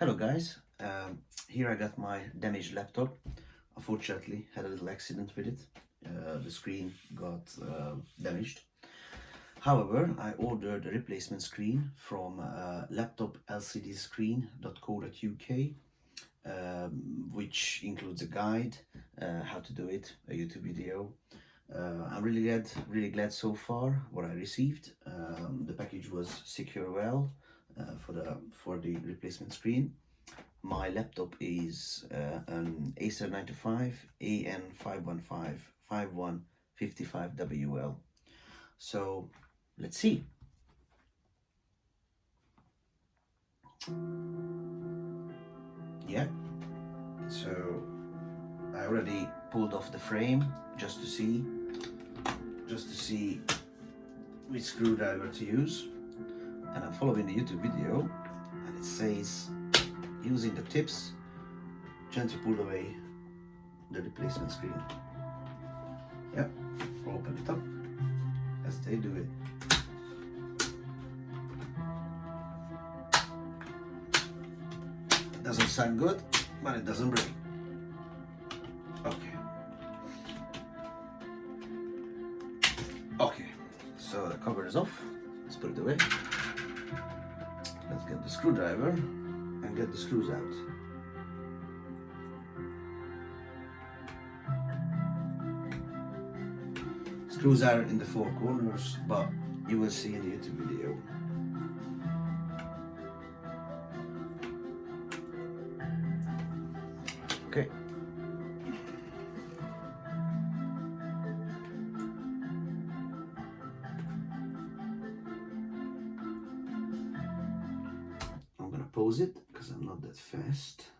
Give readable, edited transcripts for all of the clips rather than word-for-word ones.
Hello guys, here I got my damaged laptop. Unfortunately, had a little accident with it. The screen got damaged. However, I ordered a replacement screen from laptopLCDscreen.co.uk, which includes a guide, how to do it, a YouTube video. I'm really glad so far what I received. The package was secure well for the replacement screen. My laptop is an Acer Nitro AN515-51-55WL. So let's see. Yeah, so I already pulled off the frame just to see which screwdriver to use, and I'm following the YouTube video, and it says using the tips, gently pull away the replacement screen. Yep, open it up as they do it. It doesn't sound good, but it doesn't break. Okay, so the cover is off. Let's put it away. Let's get the screwdriver and get the screws out. Screws are in the four corners, but you will see in the YouTube video. Okay. I'm gonna pause it because I'm not that fast.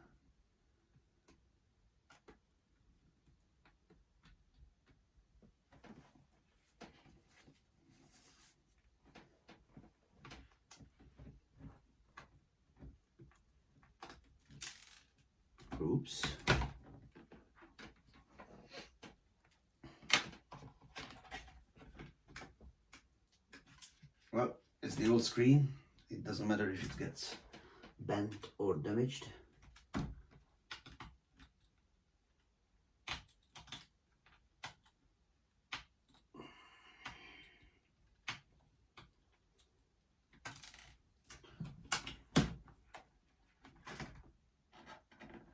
Oops. Well, it's the old screen. It doesn't matter if it gets bent or damaged.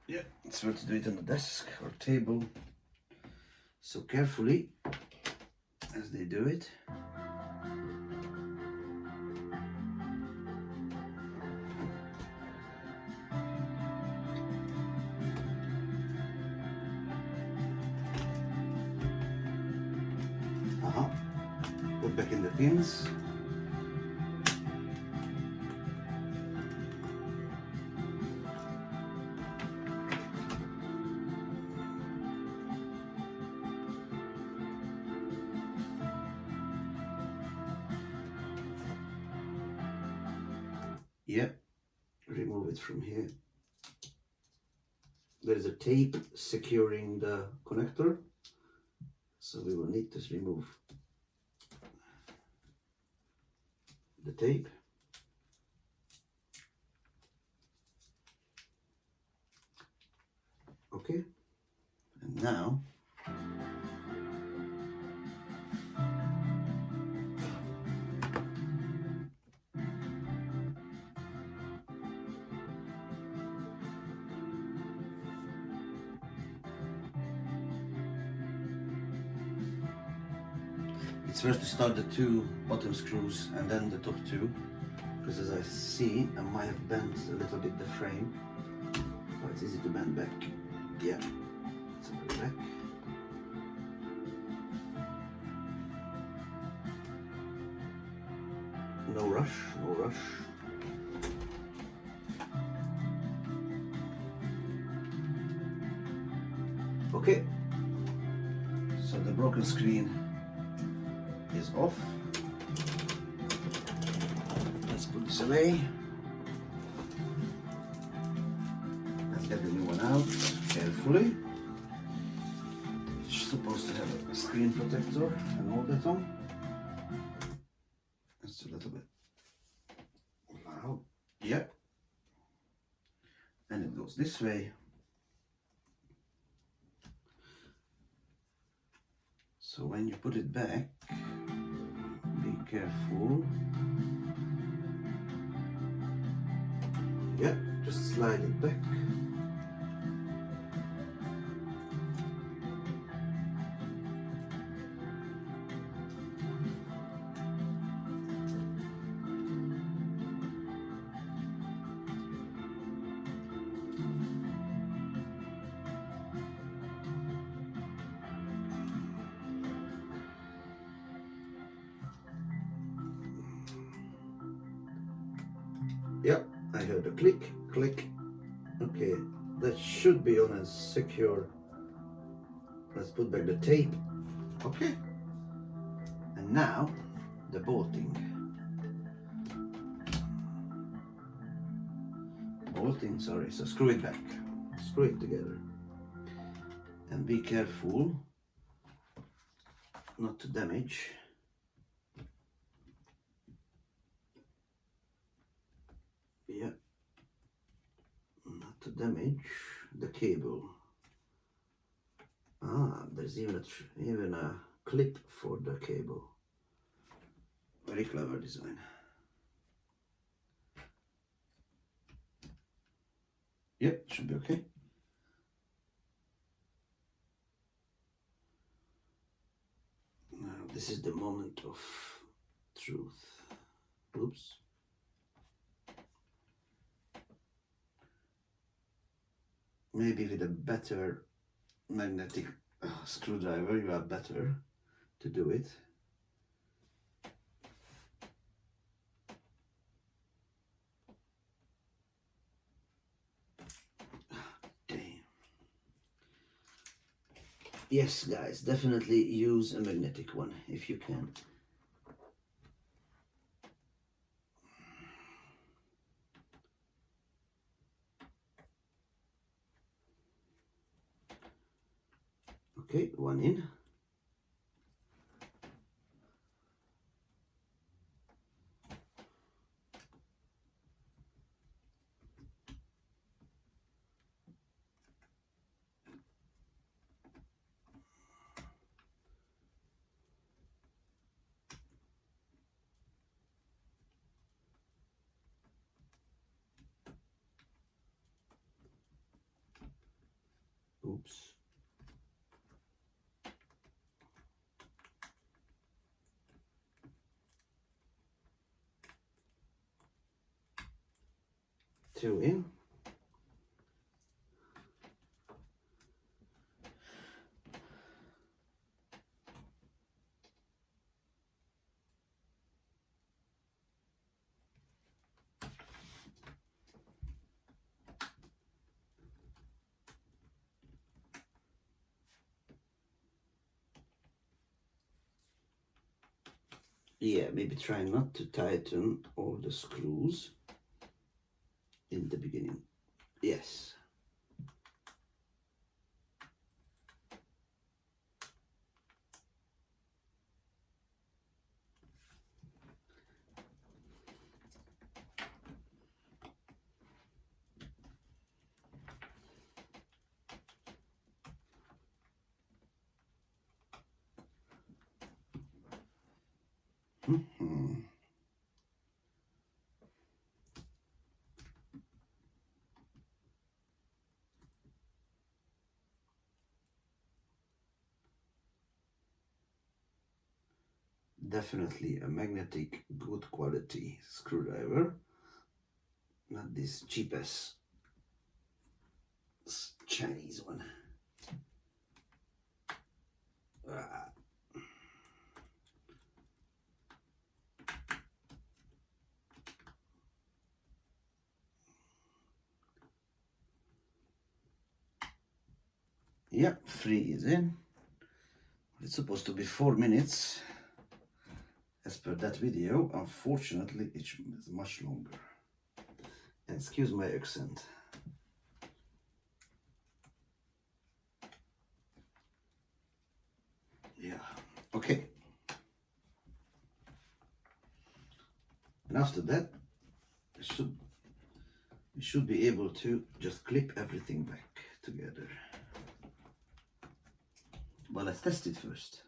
Yeah, it's worth to do it on the desk or table. So carefully as they do it. Put back in the pins. Yeah, remove it from here. There is a tape securing the connector, so we will need to remove the tape. Okay, and now it's first to start the two bottom screws and then the top two, because as I see I might have bent a little bit the frame, but it's easy to bend back. Yeah, it's all back. No rush, no rush. Okay, so the broken screen is off. Let's put this away. Let's get the new one out carefully. It's supposed to have a screen protector and all that on. That's a little bit loud. Yep. goes this way. So when you put it back, be careful. Yeah, just slide it back. Yep, I heard a click, click. Okay, that should be on a secure. Let's put back the tape. Okay. And now the bolting. Bolting, sorry, so screw it back. Screw it together. And be careful not to damage. Yeah. Not to damage the cable. Ah, there's even a clip for the cable. Very clever design. Yep, should be okay. Now this is the moment of truth. Oops. Maybe with a better magnetic screwdriver you are better to do it. Damn. Yes guys, definitely use a magnetic one if you can. Okay, one in. Oops. Two in. Yeah, maybe try not to tighten all the screws in the beginning. Yes. Definitely a magnetic, good quality screwdriver, not this cheapest Chinese one. Ah. Yep, 3 is in. It's supposed to be 4 minutes as per that video. Unfortunately, it's much longer. And excuse my accent. Yeah, okay. And after that, we should be able to just clip everything back together. Well, let's test it first.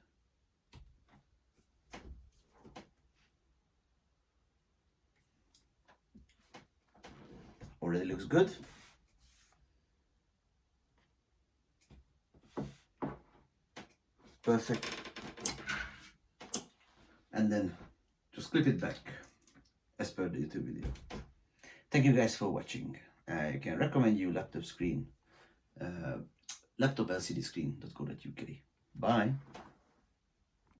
Already looks good. Perfect. And then just clip it back as per the YouTube video. Thank you guys for watching. I can recommend you laptop LCD screen.co.uk. Bye.